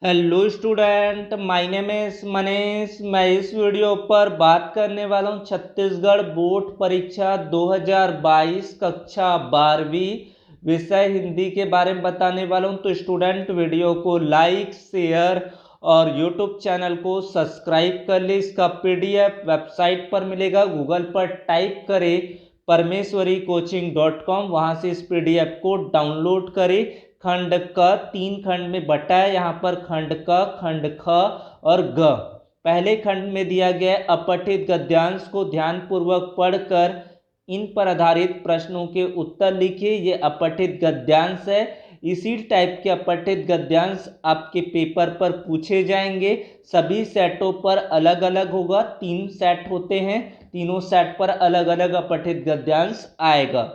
Hello student, my name is Manish. मैं इस video पर बात करने वाला हूँ छत्तीसगढ़ बोर्ड परीक्षा 2022 कक्षा 12वीं विषय हिंदी के बारे में बताने वाला हूँ। तो स्टूडेंट वीडियो को लाइक शेयर और यूट्यूब चैनल को सब्सक्राइब कर ले। इसका पीडीएफ वेबसाइट पर मिलेगा, गूगल पर टाइप करें परमेश्वरी वहाँ से इस पीडीएफ को डाउनलोड करें। खंड क 3 खंड में बटा है। यहाँ पर खंड क, खंड ख और ग। पहले खंड में दिया गया अपठित गद्यांश को ध्यानपूर्वक पढ़कर इन पर आधारित प्रश्नों के उत्तर लिखिए। ये अपठित गद्यांश है। इसी टाइप के अपठित गद्यांश आपके पेपर पर पूछे जाएंगे। सभी सेटों पर अलग अलग होगा। 3 सेट होते हैं, तीनों सेट पर अलग अलग अपठित गद्यांश आएगा।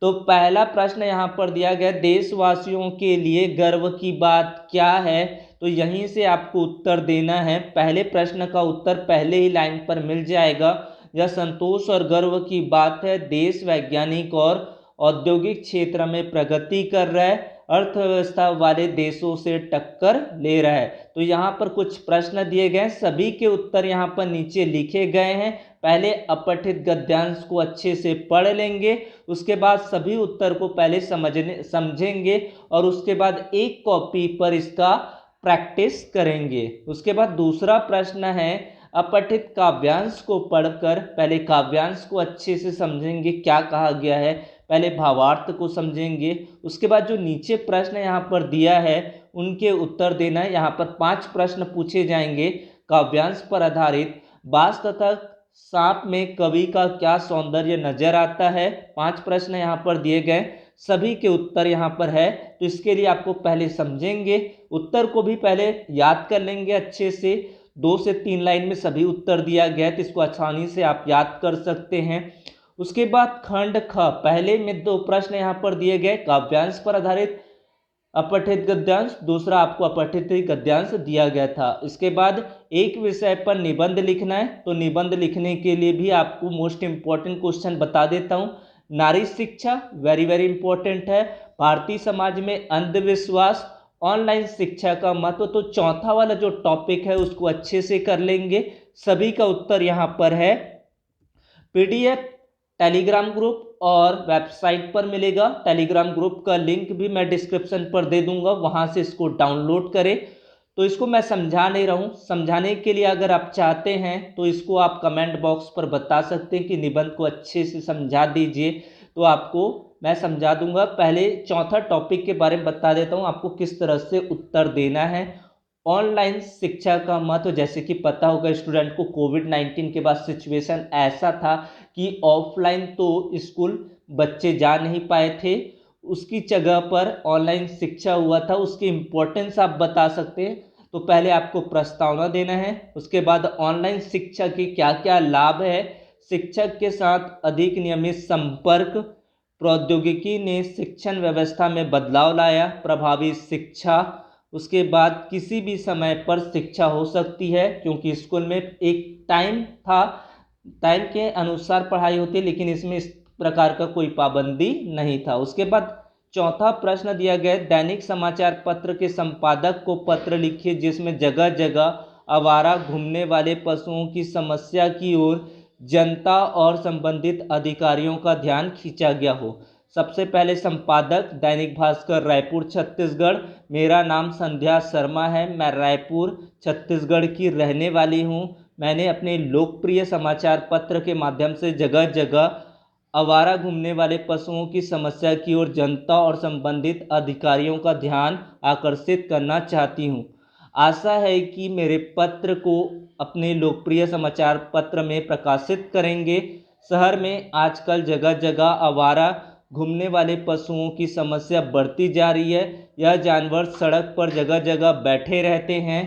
तो पहला प्रश्न यहाँ पर दिया गया, देशवासियों के लिए गर्व की बात क्या है। तो यहीं से आपको उत्तर देना है। पहले प्रश्न का उत्तर पहले ही लाइन पर मिल जाएगा। यह संतोष और गर्व की बात है, देश वैज्ञानिक और औद्योगिक क्षेत्र में प्रगति कर रहा है, अर्थव्यवस्था वाले देशों से टक्कर ले रहा है। तो यहाँ पर कुछ प्रश्न दिए गए, सभी के उत्तर यहाँ पर नीचे लिखे गए हैं। पहले अपठित गद्यांश को अच्छे से पढ़ लेंगे, उसके बाद सभी उत्तर को पहले समझेंगे और उसके बाद एक कॉपी पर इसका प्रैक्टिस करेंगे। उसके बाद दूसरा प्रश्न है, अपठित काव्यांश को पढ़कर पहले काव्यांश को अच्छे से समझेंगे, क्या कहा गया है, पहले भावार्थ को समझेंगे। उसके बाद जो नीचे प्रश्न यहाँ पर दिया है उनके उत्तर देना है। यहाँ पर 5 प्रश्न पूछे जाएंगे काव्यांश पर आधारित। बांस तथा सांप में कवि का क्या सौंदर्य नजर आता है। 5 प्रश्न यहाँ पर दिए गए, सभी के उत्तर यहाँ पर है। तो इसके लिए आपको पहले समझेंगे, उत्तर को भी पहले याद कर लेंगे अच्छे से। 2 से 3 लाइन में सभी उत्तर दिया गया है, तो इसको आसानी से आप याद कर सकते हैं। उसके बाद खंड ख, पहले में 2 प्रश्न यहाँ पर दिए गए काव्यांश पर आधारित अपठित गद्यांश, दूसरा आपको अपठित गद्यांश दिया गया था। इसके बाद एक विषय पर निबंध लिखना है। तो निबंध लिखने के लिए भी आपको मोस्ट इंपॉर्टेंट क्वेश्चन बता देता हूं। नारी शिक्षा वेरी वेरी इंपॉर्टेंट है। भारतीय समाज में अंधविश्वास, ऑनलाइन शिक्षा का महत्व। तो चौथा वाला जो टॉपिक है उसको अच्छे से कर लेंगे। सभी का उत्तर यहाँ पर है। पीडीएफ टेलीग्राम ग्रुप और वेबसाइट पर मिलेगा। टेलीग्राम ग्रुप का लिंक भी मैं डिस्क्रिप्शन पर दे दूंगा, वहां से इसको डाउनलोड करें। तो इसको मैं समझा नहीं रहा हूँ, समझाने के लिए अगर आप चाहते हैं तो इसको आप कमेंट बॉक्स पर बता सकते हैं कि निबंध को अच्छे से समझा दीजिए, तो आपको मैं समझा दूंगा। पहले चौथा टॉपिक के बारे में बता देता हूँ आपको किस तरह से उत्तर देना है। ऑनलाइन शिक्षा का महत्व, जैसे कि पता होगा स्टूडेंट को, कोविड-19 के बाद सिचुएशन ऐसा था कि ऑफलाइन तो स्कूल बच्चे जा नहीं पाए थे, उसकी जगह पर ऑनलाइन शिक्षा हुआ था। उसकी इम्पोर्टेंस आप बता सकते हैं। तो पहले आपको प्रस्तावना देना है, उसके बाद ऑनलाइन शिक्षा के क्या क्या लाभ है, शिक्षक के साथ अधिक नियमित संपर्क, प्रौद्योगिकी ने शिक्षण व्यवस्था में बदलाव लाया, प्रभावी शिक्षा। उसके बाद किसी भी समय पर शिक्षा हो सकती है, क्योंकि स्कूल में एक टाइम था, टाइम के अनुसार पढ़ाई होती है, लेकिन इसमें इस प्रकार का कोई पाबंदी नहीं था। उसके बाद चौथा प्रश्न दिया गया, दैनिक समाचार पत्र के संपादक को पत्र लिखिए जिसमें जगह जगह आवारा घूमने वाले पशुओं की समस्या की ओर जनता और संबंधित अधिकारियों का ध्यान खींचा गया हो। सबसे पहले संपादक दैनिक भास्कर रायपुर छत्तीसगढ़। मेरा नाम संध्या शर्मा है, मैं रायपुर छत्तीसगढ़ की रहने वाली हूँ। मैंने अपने लोकप्रिय समाचार पत्र के माध्यम से जगह जगह आवारा घूमने वाले पशुओं की समस्या की ओर जनता और संबंधित अधिकारियों का ध्यान आकर्षित करना चाहती हूँ। आशा है कि मेरे पत्र को अपने लोकप्रिय समाचार पत्र में प्रकाशित करेंगे। शहर में आजकल जगह जगह आवारा घूमने वाले पशुओं की समस्या बढ़ती जा रही है। यह जानवर सड़क पर जगह जगह बैठे रहते हैं।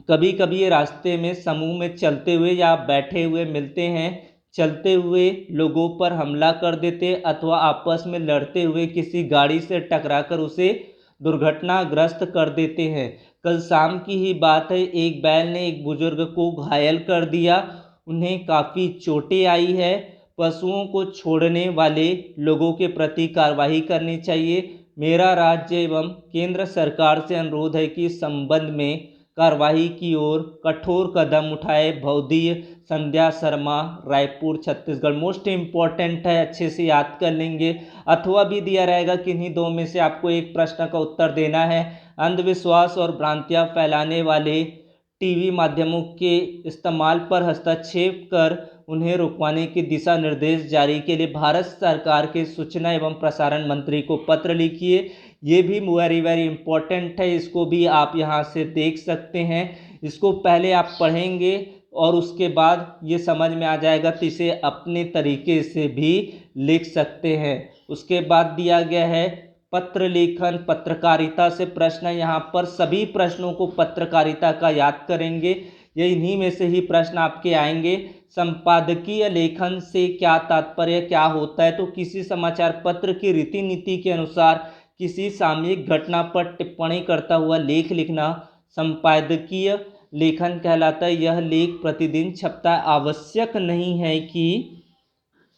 कभी कभी ये रास्ते में समूह में चलते हुए या बैठे हुए मिलते हैं। चलते हुए लोगों पर हमला कर देते अथवा आपस में लड़ते हुए किसी गाड़ी से टकराकर उसे दुर्घटनाग्रस्त कर देते हैं। कल शाम की ही बात है, एक बैल ने एक बुजुर्ग को घायल कर दिया, उन्हें काफ़ी चोटें आई है। पशुओं को छोड़ने वाले लोगों के प्रति कार्रवाई करनी चाहिए। मेरा राज्य एवं केंद्र सरकार से अनुरोध है कि इस संबंध में कार्रवाई की ओर कठोर कदम उठाए। भवदीय संध्या शर्मा, रायपुर, छत्तीसगढ़। मोस्ट इम्पॉर्टेंट है, अच्छे से याद कर लेंगे। अथवा भी दिया रहेगा, किन्हीं दो में से आपको एक प्रश्न का उत्तर देना है। अंधविश्वास और भ्रांतियां फैलाने वाले टीवी माध्यमों के इस्तेमाल पर हस्तक्षेप कर उन्हें रुकवाने के दिशा निर्देश जारी के लिए भारत सरकार के सूचना एवं प्रसारण मंत्री को पत्र लिखिए। ये भी वेरी इम्पोर्टेंट है, इसको भी आप यहाँ से देख सकते हैं। इसको पहले आप पढ़ेंगे और उसके बाद ये समझ में आ जाएगा, तो इसे अपने तरीके से भी लिख सकते हैं। उसके बाद दिया गया है पत्र लेखन, पत्रकारिता से प्रश्न। यहाँ पर सभी प्रश्नों को पत्रकारिता का याद करेंगे, ये इन्हीं में से ही प्रश्न आपके आएंगे। संपादकीय लेखन से क्या तात्पर्य, क्या होता है? तो किसी समाचार पत्र की रीति नीति के अनुसार किसी सामयिक घटना पर टिप्पणी करता हुआ लेख लिखना संपादकीय लेखन कहलाता है। यह लेख प्रतिदिन छपता है। आवश्यक नहीं है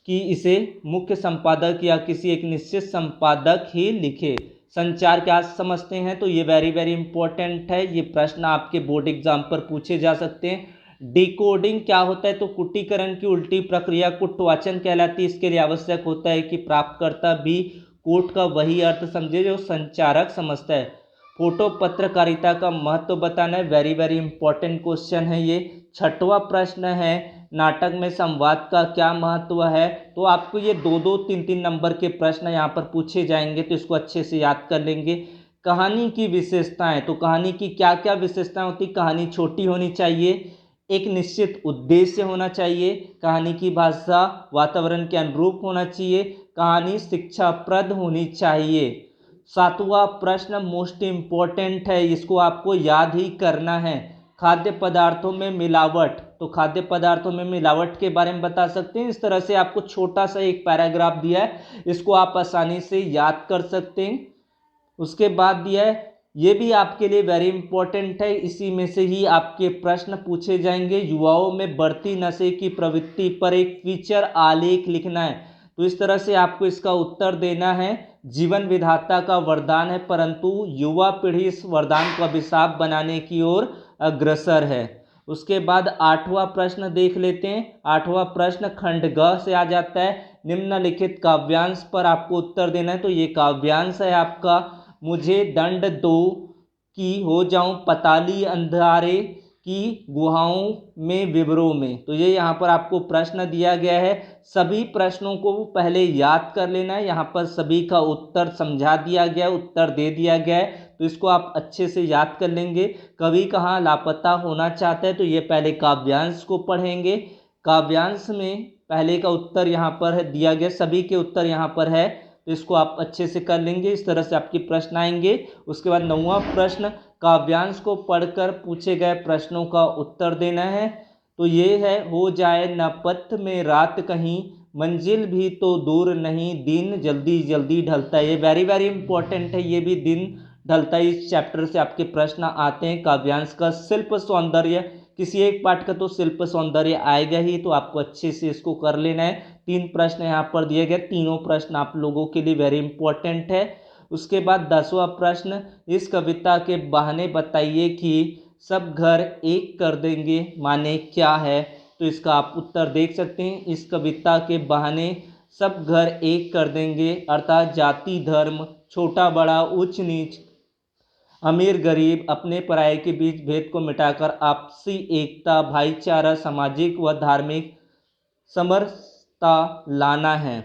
कि इसे मुख्य संपादक या किसी एक निश्चित संपादक ही लिखे। संचार क्या समझते हैं? तो ये वेरी इंपॉर्टेंट है, ये प्रश्न आपके बोर्ड एग्जाम पर पूछे जा सकते हैं। डिकोडिंग क्या होता है? तो कुटीकरण की उल्टी प्रक्रिया कुटवाचन कहलाती है। इसके लिए आवश्यक होता है कि प्राप्तकर्ता भी कोट का वही अर्थ समझे जो संचारक समझता है। फोटो पत्रकारिता का महत्व बताना है, वेरी इंपॉर्टेंट क्वेश्चन है ये। छठवां प्रश्न है नाटक में संवाद का क्या महत्व है? तो आपको ये 2-2, 3-3 नंबर के प्रश्न यहाँ पर पूछे जाएंगे, तो इसको अच्छे से याद कर लेंगे। कहानी की विशेषताएं, तो कहानी की क्या क्या विशेषताएं होती? कहानी छोटी होनी चाहिए, एक निश्चित उद्देश्य होना चाहिए, कहानी की भाषा वातावरण के अनुरूप होना चाहिए, कहानी शिक्षाप्रद होनी चाहिए। सातवां प्रश्न मोस्ट इम्पॉर्टेंट है, इसको आपको याद ही करना है। खाद्य पदार्थों में मिलावट, तो खाद्य पदार्थों में मिलावट के बारे में बता सकते हैं। इस तरह से आपको छोटा सा एक पैराग्राफ दिया है, इसको आप आसानी से याद कर सकते हैं। उसके बाद दिया है, ये भी आपके लिए वेरी इंपॉर्टेंट है, इसी में से ही आपके प्रश्न पूछे जाएंगे। युवाओं में बढ़ती नशे की प्रवृत्ति पर एक फीचर आलेख लिखना है। तो इस तरह से आपको इसका उत्तर देना है। जीवन विधाता का वरदान है, परंतु युवा पीढ़ी इस वरदान को अभिशाप बनाने की ओर अग्रसर है। उसके बाद आठवां प्रश्न देख लेते हैं। आठवां प्रश्न खंड ग से आ जाता है। निम्नलिखित काव्यांश पर आपको उत्तर देना है। तो ये काव्यांश है आपका, मुझे दंड दो कि हो जाऊं पताली अंधारे की गुहाओं में विवरों में। तो ये यहाँ पर आपको प्रश्न दिया गया है। सभी प्रश्नों को पहले याद कर लेना है, यहाँ पर सभी का उत्तर समझा दिया गया, उत्तर दे दिया गया है, तो इसको आप अच्छे से याद कर लेंगे। कवि कहाँ लापता होना चाहता है? तो ये पहले काव्यांश को पढ़ेंगे। काव्यांश में पहले का उत्तर यहाँ पर है दिया गया, सभी के उत्तर यहाँ पर है, तो इसको आप अच्छे से कर लेंगे। इस तरह से आपके प्रश्न आएंगे। उसके बाद 9वां प्रश्न, काव्यांश को पढ़कर पूछे गए प्रश्नों का उत्तर देना है। तो ये है, हो जाए न पथ में रात कहीं, मंजिल भी तो दूर नहीं, दिन जल्दी जल्दी ढलता है। ये वेरी इंपॉर्टेंट है, ये भी दिन ढलता है, इस चैप्टर से आपके प्रश्न आते हैं। काव्यांश का शिल्प सौंदर्य, किसी एक पाठ का तो शिल्प सौंदर्य आएगा ही, तो आपको अच्छे से इसको कर लेना है। 3 प्रश्न यहाँ पर दिए गए, तीनों प्रश्न आप लोगों के लिए वेरी इंपॉर्टेंट है। उसके बाद 10वां प्रश्न, इस कविता के बहाने बताइए कि सब घर एक कर देंगे माने क्या है? तो इसका आप उत्तर देख सकते हैं। इस कविता के बहाने सब घर एक कर देंगे अर्थात जाति धर्म, छोटा बड़ा, उच्च नीच, अमीर गरीब, अपने पराये के बीच भेद को मिटाकर आपसी एकता, भाईचारा, सामाजिक व धार्मिक समरसता लाना है।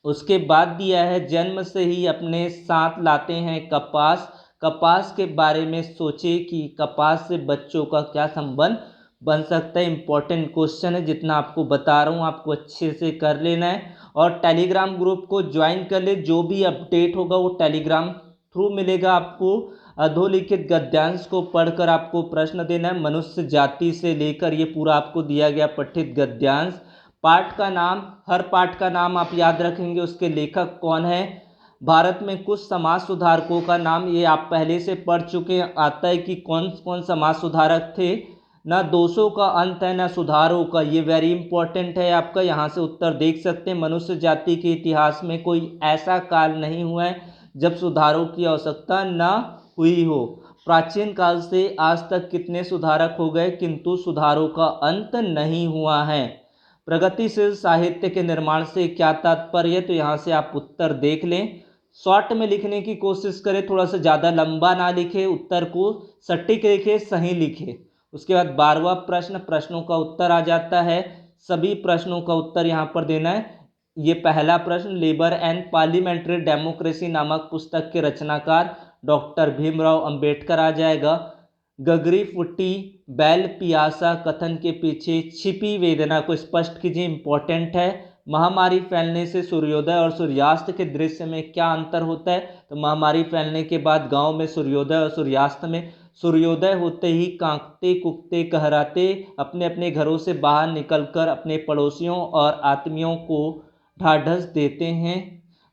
उसके बाद दिया है, जन्म से ही अपने साथ लाते हैं कपास, कपास के बारे में सोचे कि कपास से बच्चों का क्या संबंध बन सकता है। इंपॉर्टेंट क्वेश्चन है, जितना आपको बता रहा हूँ आपको अच्छे से कर लेना है। और टेलीग्राम ग्रुप को ज्वाइन कर ले, जो भी अपडेट होगा वो टेलीग्राम थ्रू मिलेगा आपको। अधोलिखित गद्यांश को पढ़कर आपको प्रश्न देना है। मनुष्य जाति से लेकर ये पूरा आपको दिया गया पठित गद्यांश। पाठ का नाम, हर पाठ का नाम आप याद रखेंगे, उसके लेखक कौन है। भारत में कुछ समाज सुधारकों का नाम ये आप पहले से पढ़ चुके हैं, आता है कि कौन कौन समाज सुधारक थे। ना दोषों का अंत है ना सुधारों का, ये वेरी इंपॉर्टेंट है आपका, यहाँ से उत्तर देख सकते हैं। मनुष्य जाति के इतिहास में कोई ऐसा काल नहीं हुआ है जब सुधारों की आवश्यकता न हुई हो। प्राचीन काल से आज तक कितने सुधारक हो गए किंतु सुधारों का अंत नहीं हुआ है। प्रगतिशील साहित्य के निर्माण से क्या तात्पर्य, तो यहाँ से आप उत्तर देख लें। शॉर्ट में लिखने की कोशिश करें, थोड़ा सा ज़्यादा लंबा ना लिखे, उत्तर को सटीक लिखे, सही लिखे। उसके बाद 12वां प्रश्न, प्रश्नों का उत्तर आ जाता है। सभी प्रश्नों का उत्तर यहाँ पर देना है। ये पहला प्रश्न, लेबर एंड पार्लियामेंट्री डेमोक्रेसी नामक पुस्तक के रचनाकार डॉक्टर भीमराव अंबेडकर आ जाएगा। गगरी फुट्टी बैल पियासा कथन के पीछे छिपी वेदना को स्पष्ट कीजिए, इंपॉर्टेंट है। महामारी फैलने से सूर्योदय और सूर्यास्त के दृश्य में क्या अंतर होता है, तो महामारी फैलने के बाद गांव में सूर्योदय और सूर्यास्त में सूर्योदय होते ही कांपते कुकते कहराते अपने अपने घरों से बाहर निकलकर अपने पड़ोसियों और आत्मियों को ढाढ़स देते हैं।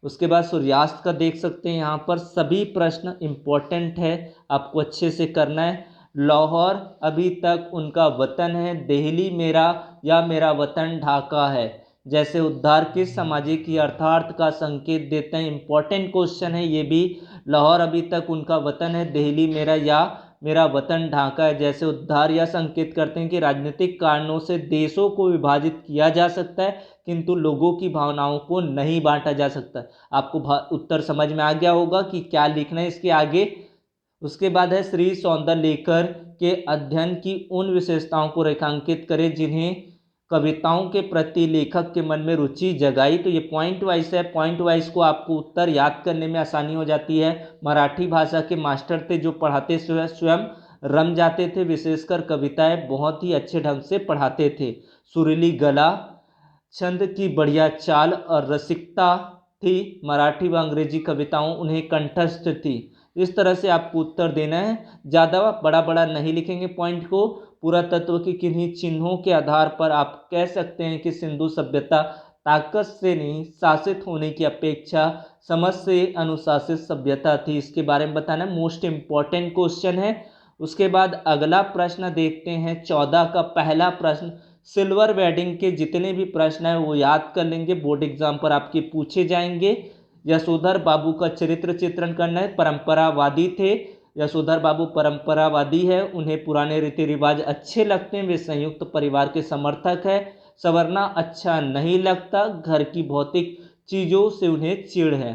उसके बाद सूर्यास्त का देख सकते हैं यहाँ पर। सभी प्रश्न इंपॉर्टेंट है, आपको अच्छे से करना है। लाहौर अभी तक उनका वतन है, दिल्ली मेरा या मेरा वतन ढाका है। जैसे उद्धार किस सामाजिक अर्थार्थ का संकेत देते हैं, इंपॉर्टेंट क्वेश्चन है ये भी। लाहौर अभी तक उनका वतन है, दिल्ली मेरा या मेरा वतन ढाका है। जैसे उद्धार यह संकेत करते हैं कि राजनीतिक कारणों से देशों को विभाजित किया जा सकता है किंतु लोगों की भावनाओं को नहीं बांटा जा सकता। आपको उत्तर समझ में आ गया होगा कि क्या लिखना है इसके आगे। उसके बाद है श्री सौंदरलेकर के अध्ययन की उन विशेषताओं को रेखांकित करें जिन्हें कविताओं के प्रति लेखक के मन में रुचि जगाई। तो ये पॉइंट वाइज है, पॉइंट वाइज को आपको उत्तर याद करने में आसानी हो जाती है। मराठी भाषा के मास्टर थे जो पढ़ाते स्वयं रम जाते थे, विशेषकर कविताएं बहुत ही अच्छे ढंग से पढ़ाते थे। सुरीली गला, छंद की बढ़िया चाल और रसिकता थी। मराठी व अंग्रेजी कविताओं उन्हें कंठस्थ थी। इस तरह से आपको उत्तर देना है। ज़्यादा बड़ा बड़ा नहीं लिखेंगे पॉइंट को। पूरा तत्व के किन्हीं चिन्हों के आधार पर आप कह सकते हैं कि सिंधु सभ्यता ताकत से नहीं शासित होने की अपेक्षा समझ से अनुशासित सभ्यता थी। इसके बारे में बताना मोस्ट इम्पॉर्टेंट क्वेश्चन है। उसके बाद अगला प्रश्न देखते हैं 14 का पहला प्रश्न। सिल्वर वेडिंग के जितने भी प्रश्न हैं वो याद कर लेंगे, बोर्ड एग्जाम पर आपके पूछे जाएंगे। यशोधर बाबू का चरित्र चित्रण करना है। परंपरावादी थे, यशोधर बाबू परंपरावादी है, उन्हें पुराने रीति रिवाज अच्छे लगते हैं, वे संयुक्त परिवार के समर्थक है। संवरना अच्छा नहीं लगता, घर की भौतिक चीज़ों से उन्हें चिढ़ है।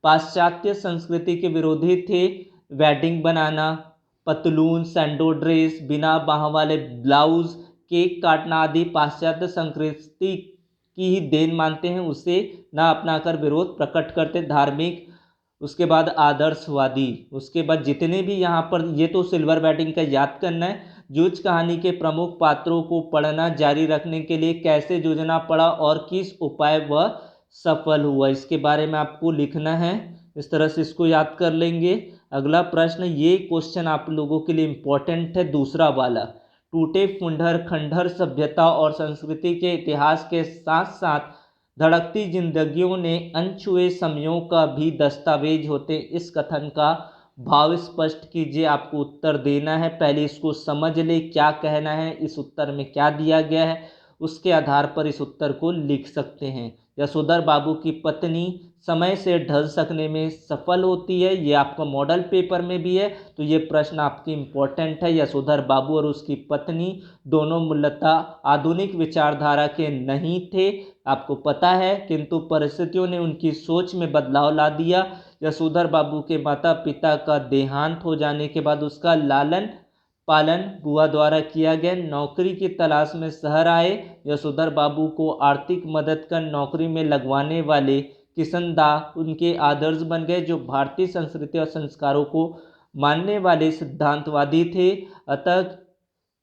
पाश्चात्य संस्कृति के विरोधी थे। वेडिंग बनाना, पतलून सैंडो ड्रेस, बिना बाह वाले ब्लाउज, केक काटना आदि पाश्चात्य संस्कृति की ही देन मानते हैं, उसे ना अपनाकर विरोध प्रकट करते। धार्मिक, उसके बाद आदर्शवादी। उसके बाद जितने भी यहाँ पर, ये तो सिल्वर वेडिंग का याद करना है। जूझ कहानी के प्रमुख पात्रों को पढ़ना जारी रखने के लिए कैसे जूझना पड़ा और किस उपाय वह सफल हुआ, इसके बारे में आपको लिखना है। इस तरह से इसको याद कर लेंगे। अगला प्रश्न, ये क्वेश्चन आप लोगों के लिए इम्पोर्टेंट है, दूसरा वाला। टूटे फुंडर खंडहर सभ्यता और संस्कृति के इतिहास के साथ साथ धड़कती जिंदगियों ने अनछुए समयों का भी दस्तावेज होते। इस कथन का भाव स्पष्ट कीजिए, आपको उत्तर देना है। पहले इसको समझ ले क्या कहना है, इस उत्तर में क्या दिया गया है, उसके आधार पर इस उत्तर को लिख सकते हैं। यशोधर बाबू की पत्नी समय से ढल सकने में सफल होती है, ये आपका मॉडल पेपर में भी है, तो ये प्रश्न आपकी इम्पोर्टेंट है। यशोधर बाबू और उसकी पत्नी दोनों मूलतः आधुनिक विचारधारा के नहीं थे, आपको पता है, किंतु परिस्थितियों ने उनकी सोच में बदलाव ला दिया। यशोधर बाबू के माता पिता का देहांत हो जाने के बाद उसका लालन पालन बुआ द्वारा किया गया। नौकरी की तलाश में शहर आए। यशोधर बाबू को आर्थिक मदद कर नौकरी में लगवाने वाले किशनदास उनके आदर्श बन गए, जो भारतीय संस्कृति और संस्कारों को मानने वाले सिद्धांतवादी थे। अतः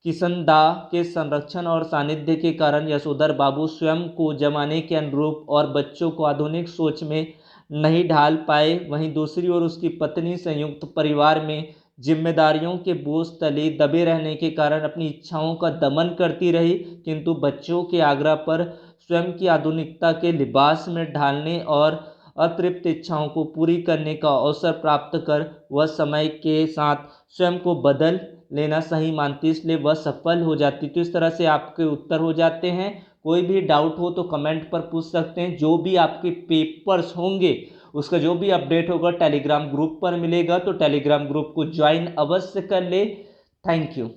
किशनदास के संरक्षण और सानिध्य के कारण यशोधर बाबू स्वयं को जमाने के अनुरूप और बच्चों को आधुनिक सोच में नहीं ढाल पाए। वहीं दूसरी ओर उसकी पत्नी संयुक्त परिवार में जिम्मेदारियों के बोझ तले दबे रहने के कारण अपनी इच्छाओं का दमन करती रही, किंतु बच्चों के आग्रह पर स्वयं की आधुनिकता के लिबास में ढालने और अतृप्त इच्छाओं को पूरी करने का अवसर प्राप्त कर वह समय के साथ स्वयं को बदल लेना सही मानती, इसलिए वह सफल हो जाती। तो इस तरह से आपके उत्तर हो जाते हैं। कोई भी डाउट हो तो कमेंट पर पूछ सकते हैं। जो भी आपके पेपर्स होंगे उसका जो भी अपडेट होगा टेलीग्राम ग्रुप पर मिलेगा, तो टेलीग्राम ग्रुप को ज्वाइन अवश्य कर ले। Thank you.